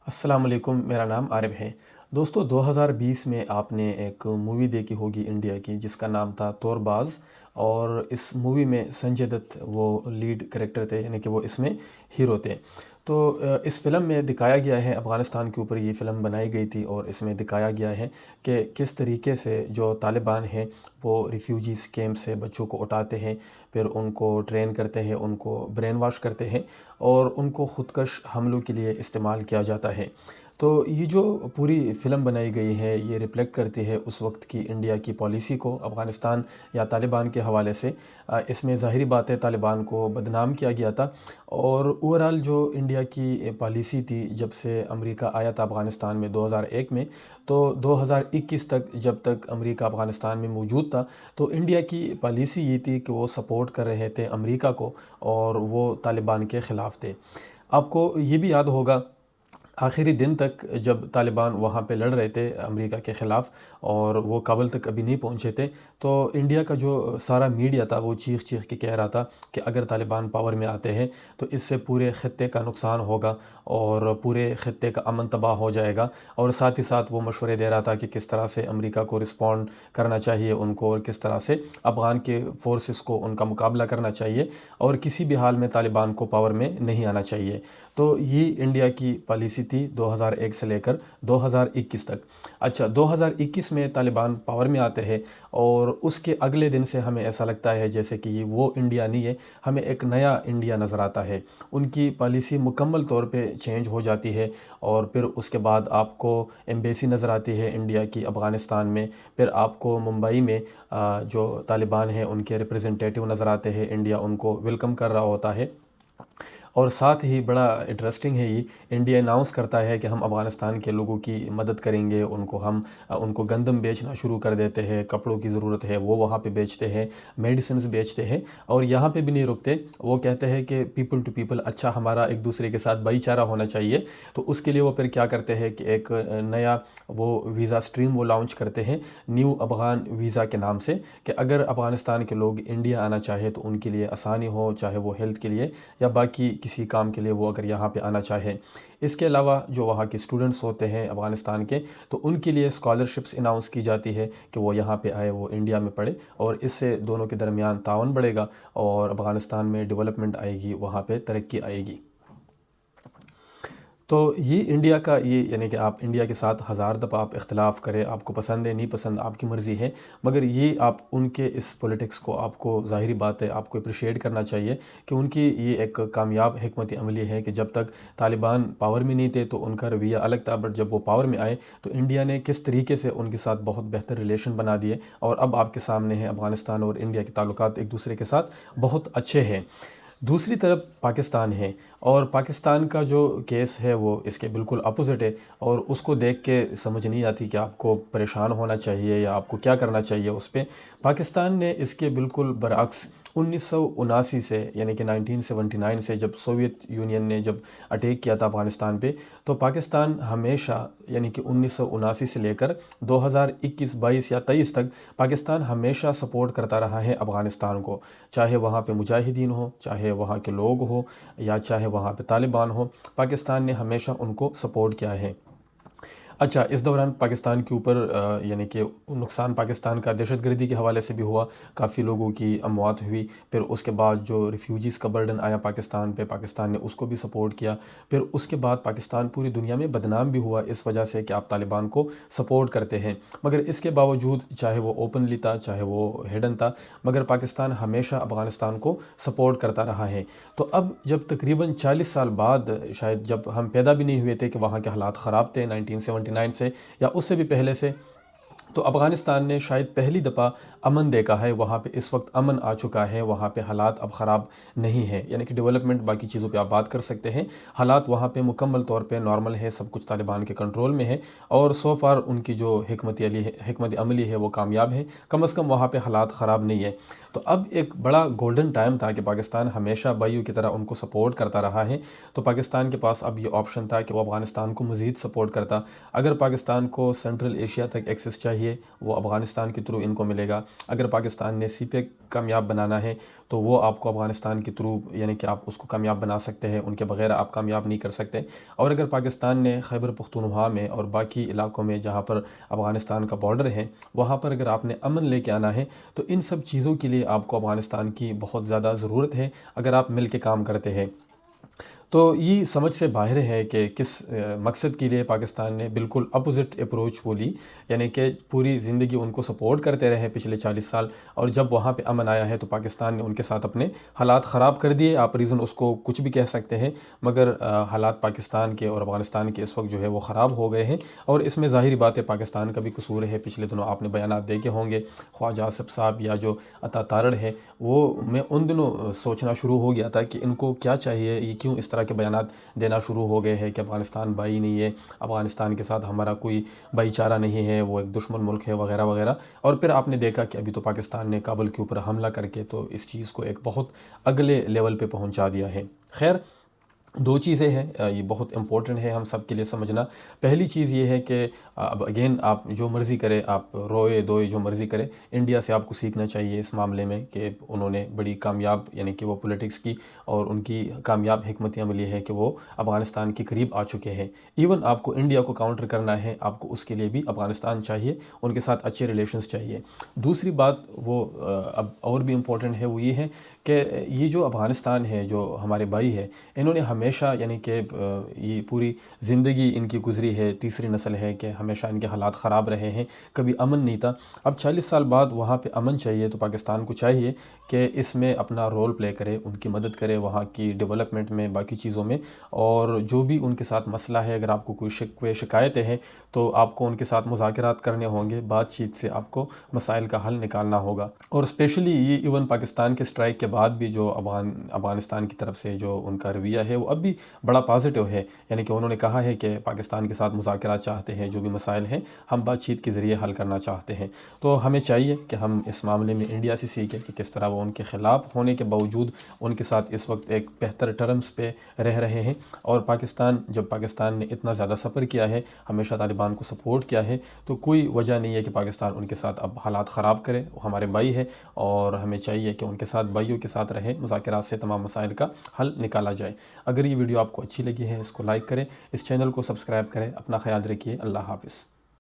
السلام علیکم، میرا نام عارف ہے۔ دوستو 2020 میں آپ نے ایک مووی دیکھی ہوگی انڈیا کی جس کا نام تھا تور باز، اور اس مووی میں سنجے دت وہ لیڈ کریکٹر تھے، یعنی کہ وہ اس میں ہیرو تھے۔ تو اس فلم میں دکھایا گیا ہے، افغانستان کے اوپر یہ فلم بنائی گئی تھی، اور اس میں دکھایا گیا ہے کہ کس طریقے سے جو طالبان ہیں وہ ریفیوجیز کیمپ سے بچوں کو اٹھاتے ہیں، پھر ان کو ٹرین کرتے ہیں، ان کو برین واش کرتے ہیں اور ان کو خودکش حملوں کے لیے استعمال کیا جاتا ہے۔ تو یہ جو پوری فلم بنائی گئی ہے یہ ریفلیکٹ کرتی ہے اس وقت کی انڈیا کی پالیسی کو افغانستان یا طالبان کے حوالے سے۔ اس میں ظاہری بات ہے طالبان کو بدنام کیا گیا تھا، اور اوورال جو انڈیا کی پالیسی تھی جب سے امریکہ آیا تھا افغانستان میں 2001 میں، تو 2021 تک جب تک امریکہ افغانستان میں موجود تھا، تو انڈیا کی پالیسی یہ تھی کہ وہ سپورٹ کر رہے تھے امریکہ کو، اور وہ طالبان کے خلاف تھے۔ آپ کو یہ بھی یاد ہوگا آخری دن تک جب طالبان وہاں پہ لڑ رہے تھے امریکہ کے خلاف، اور وہ کابل تک ابھی نہیں پہنچے تھے، تو انڈیا کا جو سارا میڈیا تھا وہ چیخ چیخ کے کہہ رہا تھا کہ اگر طالبان پاور میں آتے ہیں تو اس سے پورے خطے کا نقصان ہوگا، اور پورے خطے کا امن تباہ ہو جائے گا، اور ساتھ ہی ساتھ وہ مشورے دے رہا تھا کہ کس طرح سے امریکہ کو رسپونڈ کرنا چاہیے ان کو، اور کس طرح سے افغان کے فورسز کو ان کا مقابلہ کرنا چاہیے، اور کسی بھی حال میں طالبان کو پاور میں نہیں آنا چاہیے۔ تو یہ انڈیا کی پالیسی تھی 2001 سے لے کر 2021 تک۔ اچھا، 2021 میں طالبان پاور میں آتے ہیں، اور اس کے اگلے دن سے ہمیں ایسا لگتا ہے جیسے کہ یہ وہ انڈیا نہیں ہے، ہمیں ایک نیا انڈیا نظر آتا ہے۔ ان کی پالیسی مکمل طور پہ چینج ہو جاتی ہے، اور پھر اس کے بعد آپ کو ایمبیسی نظر آتی ہے انڈیا کی افغانستان میں، پھر آپ کو ممبئی میں جو طالبان ہیں ان کے ریپریزنٹیٹیو نظر آتے ہیں، انڈیا ان کو ویلکم کر رہا ہوتا ہے۔ اور ساتھ ہی بڑا انٹرسٹنگ ہے، یہ انڈیا اناؤنس کرتا ہے کہ ہم افغانستان کے لوگوں کی مدد کریں گے، ان کو گندم بیچنا شروع کر دیتے ہیں، کپڑوں کی ضرورت ہے وہ وہاں پہ بیچتے ہیں، میڈیسنز بیچتے ہیں، اور یہاں پہ بھی نہیں رکتے، وہ کہتے ہیں کہ پیپل ٹو پیپل، اچھا ہمارا ایک دوسرے کے ساتھ بھائی چارہ ہونا چاہیے۔ تو اس کے لیے وہ پھر کیا کرتے ہیں کہ ایک نیا وہ ویزا سٹریم وہ لانچ کرتے ہیں، نیو افغان ویزا کے نام سے، کہ اگر افغانستان کے لوگ انڈیا آنا چاہے تو ان کے لیے آسانی ہو، چاہے وہ ہیلتھ کے لیے یا باقی کسی کام کے لیے وہ اگر یہاں پہ آنا چاہے۔ اس کے علاوہ جو وہاں کے اسٹوڈنٹس ہوتے ہیں افغانستان کے، تو ان کے لیے اسکالرشپس اناؤنس کی جاتی ہے کہ وہ یہاں پہ آئے، وہ انڈیا میں پڑھے، اور اس سے دونوں کے درمیان تعاون بڑھے گا، اور افغانستان میں ڈیولپمنٹ آئے گی، وہاں پہ ترقی آئے گی۔ تو یہ انڈیا کا یعنی کہ آپ انڈیا کے ساتھ ہزار دفعہ آپ اختلاف کریں، آپ کو پسند ہے نہیں پسند آپ کی مرضی ہے، مگر یہ آپ ان کے اس پولیٹکس کو آپ کو ظاہری بات ہے آپ کو اپریشیٹ کرنا چاہیے کہ ان کی یہ ایک کامیاب حکمت عملی ہے کہ جب تک طالبان پاور میں نہیں تھے تو ان کا رویہ الگ تھا، بٹ جب وہ پاور میں آئے تو انڈیا نے کس طریقے سے ان کے ساتھ بہت بہتر ریلیشن بنا دیے، اور اب آپ کے سامنے ہیں افغانستان اور انڈیا کے تعلقات ایک دوسرے کے ساتھ بہت اچھے ہیں۔ دوسری طرف پاکستان ہے، اور پاکستان کا جو کیس ہے وہ اس کے بالکل اپوزٹ ہے، اور اس کو دیکھ کے سمجھ نہیں آتی کہ آپ کو پریشان ہونا چاہیے یا آپ کو کیا کرنا چاہیے اس پہ۔ پاکستان نے اس کے بالکل برعکس 1979 سے، یعنی کہ 1979 سے جب سوویت یونین نے جب اٹیک کیا تھا افغانستان پہ، تو پاکستان ہمیشہ، یعنی کہ 1979 سے لے کر 2021 22 یا 23 تک پاکستان ہمیشہ سپورٹ کرتا رہا ہے افغانستان کو، چاہے وہاں پہ مجاہدین ہو، چاہے وہاں کے لوگ ہو، یا چاہے وہاں پہ طالبان ہو، پاکستان نے ہمیشہ ان کو سپورٹ کیا ہے۔ اچھا، اس دوران پاکستان کے اوپر یعنی کہ نقصان پاکستان کا دہشت گردی کے حوالے سے بھی ہوا، کافی لوگوں کی اموات ہوئی، پھر اس کے بعد جو ریفیوجیز کا برڈن آیا پاکستان پہ، پاکستان نے اس کو بھی سپورٹ کیا، پھر اس کے بعد پاکستان پوری دنیا میں بدنام بھی ہوا اس وجہ سے کہ آپ طالبان کو سپورٹ کرتے ہیں، مگر اس کے باوجود چاہے وہ اوپنلی تھا چاہے وہ ہڈن تھا، مگر پاکستان ہمیشہ افغانستان کو سپورٹ کرتا رہا ہے۔ تو اب جب تقریباً 40 سال بعد، شاید جب ہم پیدا بھی نہیں ہوئے تھے کہ وہاں کے حالات خراب تھے 1979 سے یا اس سے بھی پہلے سے، تو افغانستان نے شاید پہلی دفعہ امن دیکھا ہے، وہاں پہ اس وقت امن آ چکا ہے، وہاں پہ حالات اب خراب نہیں ہے، یعنی کہ ڈیولپمنٹ باقی چیزوں پہ آپ بات کر سکتے ہیں، حالات وہاں پہ مکمل طور پہ نارمل ہے، سب کچھ طالبان کے کنٹرول میں ہے، اور سو فار ان کی جو حکمت عملی ہے وہ کامیاب ہے، کم از کم وہاں پہ حالات خراب نہیں ہے۔ تو اب ایک بڑا گولڈن ٹائم تھا کہ پاکستان ہمیشہ بھائیوں کی طرح ان کو سپورٹ کرتا رہا ہے، تو پاکستان کے پاس اب یہ آپشن تھا کہ وہ افغانستان کو مزید سپورٹ کرتا۔ اگر پاکستان کو سینٹرل ایشیا تک ایکسس چاہیے چاہیے وہ افغانستان کے تھرو ان کو ملے گا۔ اگر پاکستان نے سی پیک کامیاب بنانا ہے تو وہ آپ کو افغانستان کے تھرو یعنی کہ آپ اس کو کامیاب بنا سکتے ہیں، ان کے بغیر آپ کامیاب نہیں کر سکتے۔ اور اگر پاکستان نے خیبر پختونخوا میں اور باقی علاقوں میں جہاں پر افغانستان کا بارڈر ہے وہاں پر اگر آپ نے امن لے کے آنا ہے تو ان سب چیزوں کے لیے آپ کو افغانستان کی بہت زیادہ ضرورت ہے اگر آپ مل کے کام کرتے ہیں۔ تو یہ سمجھ سے باہر ہے کہ کس مقصد کے لیے پاکستان نے بالکل اپوزٹ اپروچ وہ لی، یعنی کہ پوری زندگی ان کو سپورٹ کرتے رہے پچھلے 40 سال، اور جب وہاں پہ امن آیا ہے تو پاکستان نے ان کے ساتھ اپنے حالات خراب کر دیے۔ آپ ریزن اس کو کچھ بھی کہہ سکتے ہیں، مگر حالات پاکستان کے اور افغانستان کے اس وقت جو ہے وہ خراب ہو گئے ہیں، اور اس میں ظاہری بات ہے پاکستان کا بھی قصور ہے۔ پچھلے دنوں آپ نے بیانات دیکھے ہوں گے، خواجہ آصف صاحب یا جو عطا تارڑ ہے، وہ میں ان دنوں سوچنا شروع ہو گیا تھا کہ ان کو کیا چاہیے، یہ کیوں اس طرح کے بیانات دینا شروع ہو گئے ہیں کہ افغانستان بھائی نہیں ہے، افغانستان کے ساتھ ہمارا کوئی بھائی چارہ نہیں ہے، وہ ایک دشمن ملک ہے وغیرہ وغیرہ۔ اور پھر آپ نے دیکھا کہ ابھی تو پاکستان نے کابل کے اوپر حملہ کر کے تو اس چیز کو ایک بہت اگلے لیول پہ پہنچا دیا ہے۔ خیر، دو چیزیں ہیں، یہ بہت امپورٹنٹ ہے ہم سب کے لیے سمجھنا۔ پہلی چیز یہ ہے کہ اب اگین آپ جو مرضی کرے، آپ روئے دوئے جو مرضی کرے، انڈیا سے آپ کو سیکھنا چاہیے اس معاملے میں کہ انہوں نے بڑی کامیاب یعنی کہ وہ پولیٹکس کی اور ان کی کامیاب حکمت عملی ہے کہ وہ افغانستان کے قریب آ چکے ہیں۔ ایون آپ کو انڈیا کو کاؤنٹر کرنا ہے، آپ کو اس کے لیے بھی افغانستان چاہیے، ان کے ساتھ اچھے ریلیشنز چاہیے۔ دوسری بات وہ اب اور بھی امپورٹنٹ ہے، وہ یہ ہے کہ یہ جو افغانستان ہے، جو ہمارے بھائی ہے، انہوں نے ہمیشہ یعنی کہ یہ پوری زندگی ان کی گزری ہے، تیسری نسل ہے کہ ہمیشہ ان کے حالات خراب رہے ہیں، کبھی امن نہیں تھا۔ اب 40 سال بعد وہاں پہ امن چاہیے تو پاکستان کو چاہیے کہ اس میں اپنا رول پلے کرے، ان کی مدد کرے وہاں کی ڈیولپمنٹ میں، باقی چیزوں میں، اور جو بھی ان کے ساتھ مسئلہ ہے، اگر آپ کو کوئی شکوے شکایتیں ہیں تو آپ کو ان کے ساتھ مذاکرات کرنے ہوں گے، بات چیت سے آپ کو مسائل کا حل نکالنا ہوگا۔ اور اسپیشلی یہ ایون پاکستان کے اسٹرائک کے بعد بھی جو افغانستان کی طرف سے جو ان کا رویہ ہے وہ اب بھی بڑا پازیٹیو ہے، یعنی کہ انہوں نے کہا ہے کہ پاکستان کے ساتھ مذاکرات چاہتے ہیں، جو بھی مسائل ہیں ہم بات چیت کے ذریعے حل کرنا چاہتے ہیں۔ تو ہمیں چاہیے کہ ہم اس معاملے میں انڈیا سے سیکھیں کہ کس طرح وہ ان کے خلاف ہونے کے باوجود ان کے ساتھ اس وقت ایک بہتر ٹرمز پہ رہ رہے ہیں۔ اور پاکستان نے اتنا زیادہ سفر کیا ہے، ہمیشہ طالبان کو سپورٹ کیا ہے، تو کوئی وجہ نہیں ہے کہ پاکستان ان کے ساتھ اب حالات خراب کرے۔ وہ ہمارے بھائی ہے اور ہمیں چاہیے کہ ان کے ساتھ بھائیوں کے ساتھ رہے، مذاکرات سے تمام مسائل کا حل نکالا جائے۔ اگر یہ ویڈیو آپ کو اچھی لگی ہے اس کو لائک کریں، اس چینل کو سبسکرائب کریں، اپنا خیال رکھیے، اللہ حافظ۔